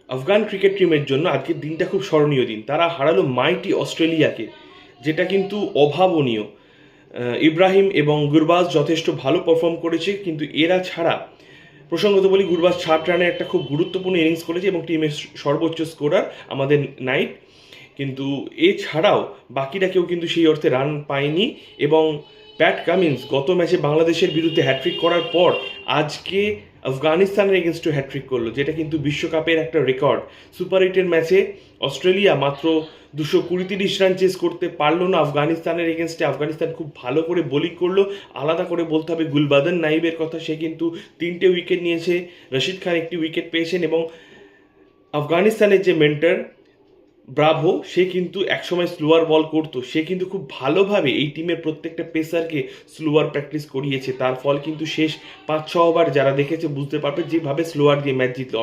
Afghan cricket টিমের জন্য আজকের দিনটা খুব স্মরণীয় দিন। তারা হারালো মাইটি অস্ট্রেলিয়াকে, যেটা কিন্তু অভাবনীয়। ইব্রাহিম এবং গুরবাজ যথেষ্ট ভালো পারফর্ম করেছে, কিন্তু এরা ছাড়া প্রসঙ্গত বলি গুরবাজ 60 রানের একটা খুব গুরুত্বপূর্ণ ইনিংস করেছে এবং টিমের সর্বোচ্চ স্কোরার আমাদের নাইট। কিন্তু এছাড়াও বাকিরা কেউ কিন্তু সেই অর্থে রান পায়নি। এবং প্যাট কামিন্স গত ম্যাচে বাংলাদেশের বিরুদ্ধে হ্যাট্রিক করার পর আজকে আফগানিস্তানের এগেনস্টে হ্যাট্রিক করলো, যেটা কিন্তু বিশ্বকাপের একটা রেকর্ড। সুপার 8-এর ম্যাচে অস্ট্রেলিয়া মাত্র 220-30 রান চেস করতে পারলো না আফগানিস্তানের এগেনস্টে। আফগানিস্তান খুব ভালো করে বোলিং করলো। আলাদা করে বলতে হবে গুলবাদন নাইবের কথা, সে কিন্তু 3টে উইকেট নিয়েছে। রশিদ খান একটি উইকেট পেয়েছেন এবং আফগানিস্তানের যে মেন্টর ব্রাভো, সে কিন্তু একসময় স্লোয়ার বল করতো, সে কিন্তু খুব ভালোভাবে এই টিমের প্রত্যেকটা পেসারকে স্লোয়ার প্র্যাকটিস করিয়েছে। তার ফল কিন্তু শেষ 5-6 ওভার যারা দেখেছে বুঝতে পারবে যেভাবে স্লোয়ার দিয়ে ম্যাচ জিতলো।